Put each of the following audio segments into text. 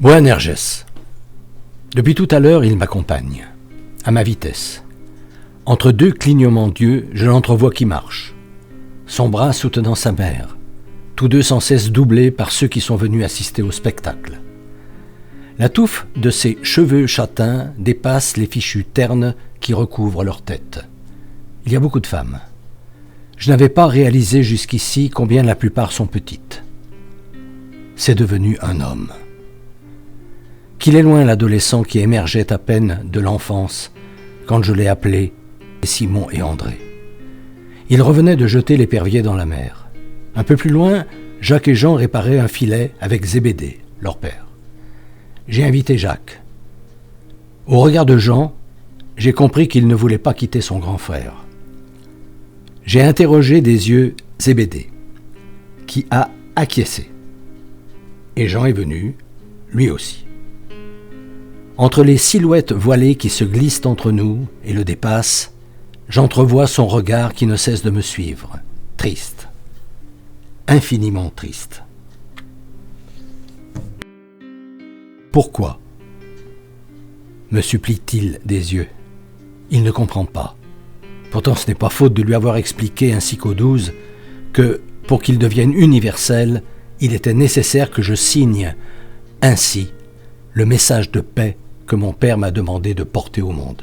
Boanerges. Depuis tout à l'heure, il m'accompagne, à ma vitesse. Entre deux clignements d'yeux, je l'entrevois qui marche, son bras soutenant sa mère, tous deux sans cesse doublés par ceux qui sont venus assister au spectacle. La touffe de ses cheveux châtains dépasse les fichus ternes qui recouvrent leur tête. Il y a beaucoup de femmes. Je n'avais pas réalisé jusqu'ici combien la plupart sont petites. C'est devenu un homme. Qu'il est loin l'adolescent qui émergeait à peine de l'enfance quand je l'ai appelé Simon et André. Ils revenaient de jeter l'épervier dans la mer. Un peu plus loin, Jacques et Jean réparaient un filet avec Zébédée, leur père. J'ai invité Jacques. Au regard de Jean, j'ai compris qu'il ne voulait pas quitter son grand frère. J'ai interrogé des yeux Zébédée, qui a acquiescé. Et Jean est venu, lui aussi. Entre les silhouettes voilées qui se glissent entre nous et le dépassent, j'entrevois son regard qui ne cesse de me suivre, triste, infiniment triste. Pourquoi me supplie-t-il des yeux? Il ne comprend pas. Pourtant ce n'est pas faute de lui avoir expliqué ainsi qu'aux 12 que, pour qu'il devienne universel, il était nécessaire que je signe ainsi le message de paix que mon père m'a demandé de porter au monde.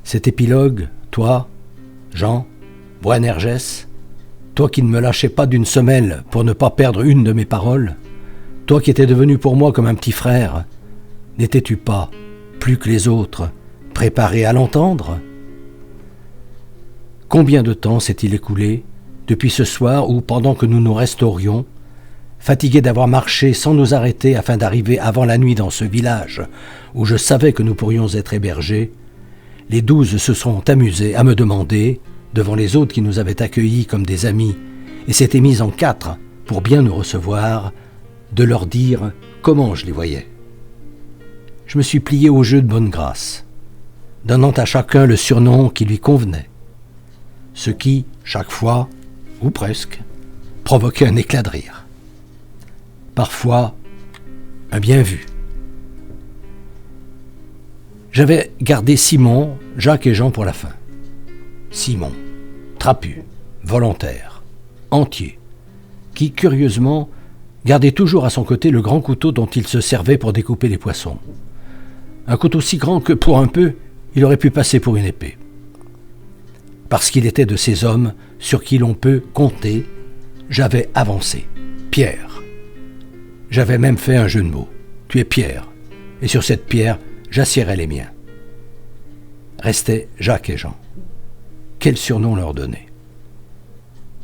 Cet épilogue, toi, Jean, Boanerges, toi qui ne me lâchais pas d'une semelle pour ne pas perdre une de mes paroles, toi qui étais devenu pour moi comme un petit frère, n'étais-tu pas, plus que les autres, préparé à l'entendre? Combien de temps s'est-il écoulé depuis ce soir où, pendant que nous nous restaurions, fatigués d'avoir marché sans nous arrêter afin d'arriver avant la nuit dans ce village où je savais que nous pourrions être hébergés, les 12 se sont amusés à me demander, devant les autres qui nous avaient accueillis comme des amis et s'étaient mis en 4 pour bien nous recevoir, de leur dire comment je les voyais. Je me suis plié au jeu de bonne grâce, donnant à chacun le surnom qui lui convenait, ce qui, chaque fois, ou presque, provoquait un éclat de rire. Parfois, un bien vu. J'avais gardé Simon, Jacques et Jean pour la fin. Simon, trapu, volontaire, entier, qui, curieusement, gardait toujours à son côté le grand couteau dont il se servait pour découper les poissons. Un couteau si grand que, pour un peu, il aurait pu passer pour une épée. Parce qu'il était de ces hommes sur qui l'on peut compter, j'avais avancé. Pierre. J'avais même fait un jeu de mots. Tu es Pierre, et sur cette pierre, j'assierai les miens. Restaient Jacques et Jean. Quel surnom leur donner?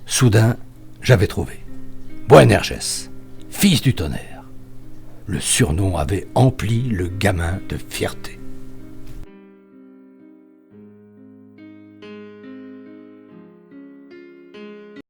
Soudain, j'avais trouvé. Boanerges, fils du tonnerre. Le surnom avait empli le gamin de fierté.